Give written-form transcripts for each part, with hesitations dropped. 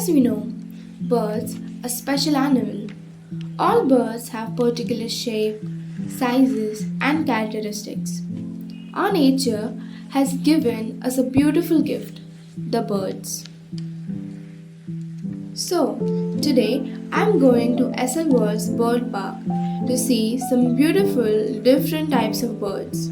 As we know, birds are special animal. All birds have particular shape, sizes and characteristics. Our nature has given us a beautiful gift, the birds. So, today I'm going to World's Bird Park to see some beautiful different types of birds.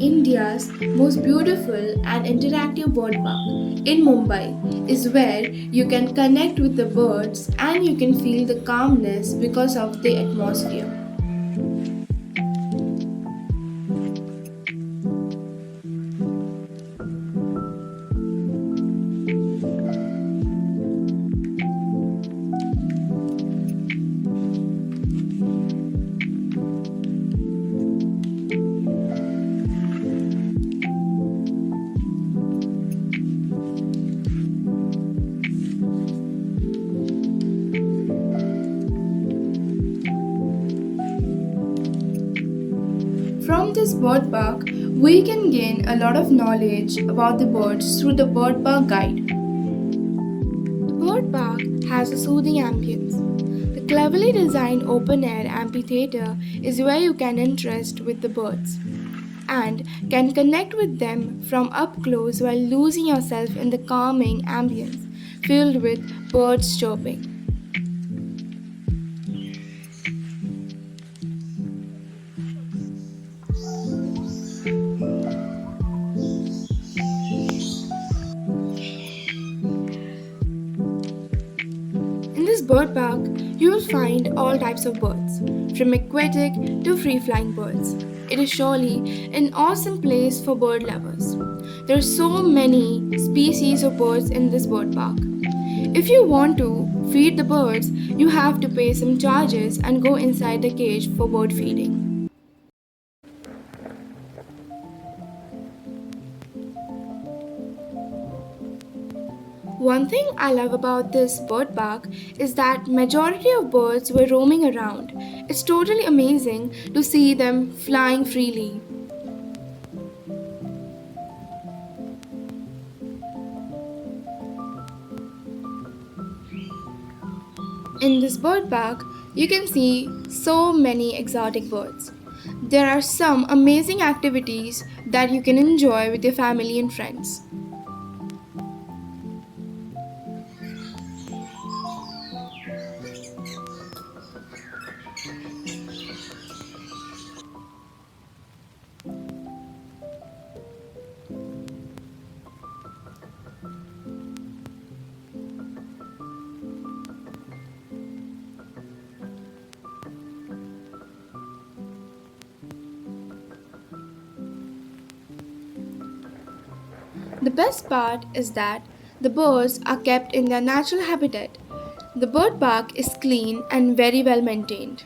India's most beautiful and interactive bird park in Mumbai is where you can connect with the birds and you can feel the calmness because of the atmosphere. From this bird park, we can gain a lot of knowledge about the birds through the bird park guide. The bird park has a soothing ambience. The cleverly designed open air amphitheater is where you can interact with the birds and can connect with them from up close while losing yourself in the calming ambience filled with birds chirping. In this bird park, you will find all types of birds, from aquatic to free flying birds. It is surely an awesome place for bird lovers. There are so many species of birds in this bird park. If you want to feed the birds, you have to pay some charges and go inside the cage for bird feeding. One thing I love about this bird park is that majority of birds were roaming around. It's totally amazing to see them flying freely. In this bird park, you can see so many exotic birds. There are some amazing activities that you can enjoy with your family and friends. The best part is that the birds are kept in their natural habitat. The bird park is clean and very well maintained.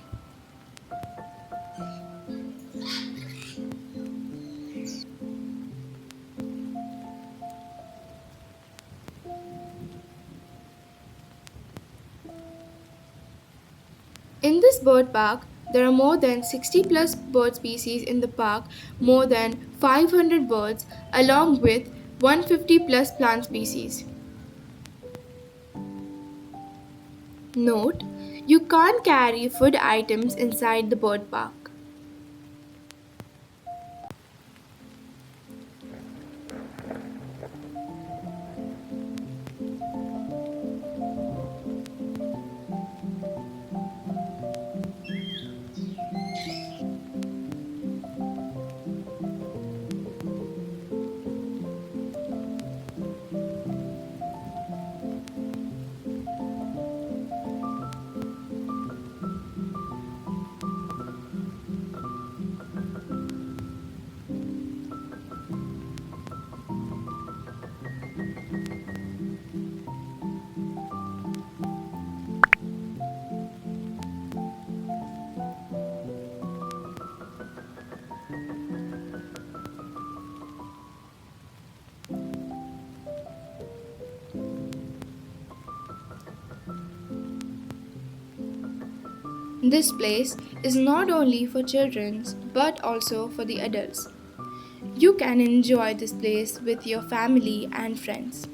In this bird park, there are more than 60 plus bird species in the park, more than 500 birds, along with 150 plus plant species. Note, you can't carry food items inside the bird park. This place is not only for children but also for the adults. You can enjoy this place with your family and friends.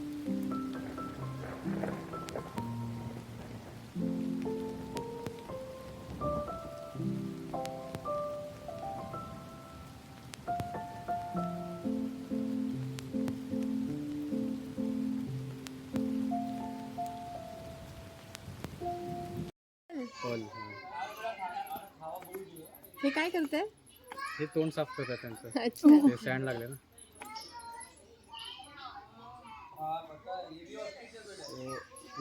Hall हे काय करताय? हे तोंड साफ करतात त्यांचं. अच्छा. ते stand लागले ना.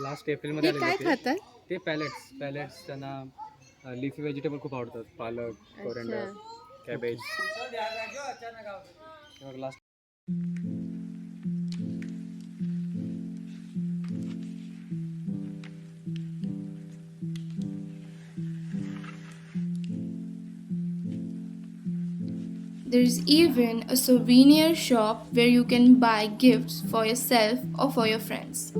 लास्ट एप्रिलमध्ये हे आलेले काय ते. खातात? ते पॅलेट्स त्यांना लिफी व्हेजिटेबल खूप आवडतात. पालक, coriander, cabbage. Last There is even a souvenir shop where you can buy gifts for yourself or for your friends.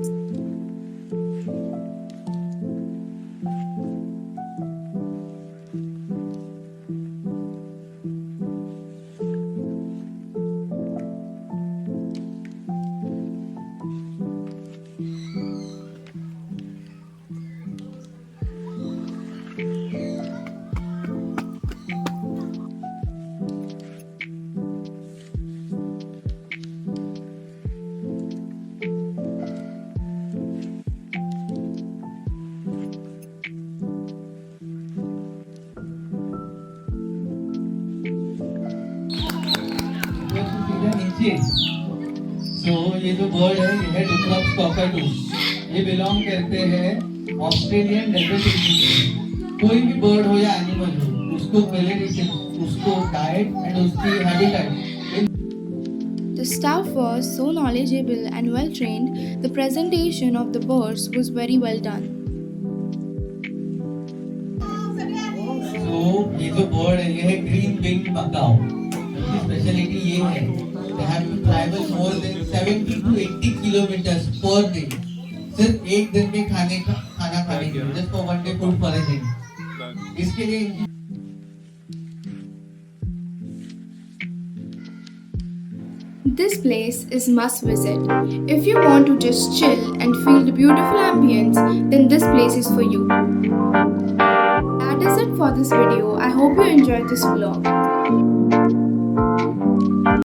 सीधा नीचे तो ये जो बर्ड है ये है डुक्रॉक्स कॉकैटू। ये बिलोंग करते हैं ऑस्ट्रेलियन डेजर्ट। कोई भी बर्ड हो या एनिमल हो उसको पहले नीचे उसको डाइट एंड उसकी habitat. The staff was so knowledgeable and well trained, the presentation of the birds was very well done. तो ये जो बर्ड है ये है ग्रीन विंग मकाओ। इसकी स्पेशलिटी ये है they have to travel more than 70 to 80 kilometers per day सिर्फ एक दिन में खाना खाने के लिए just for one day food for a day। इसके लिए This place is must visit. If you want to just chill and feel the beautiful ambience, then this place is for you. That is it for this video. I hope you enjoyed this vlog.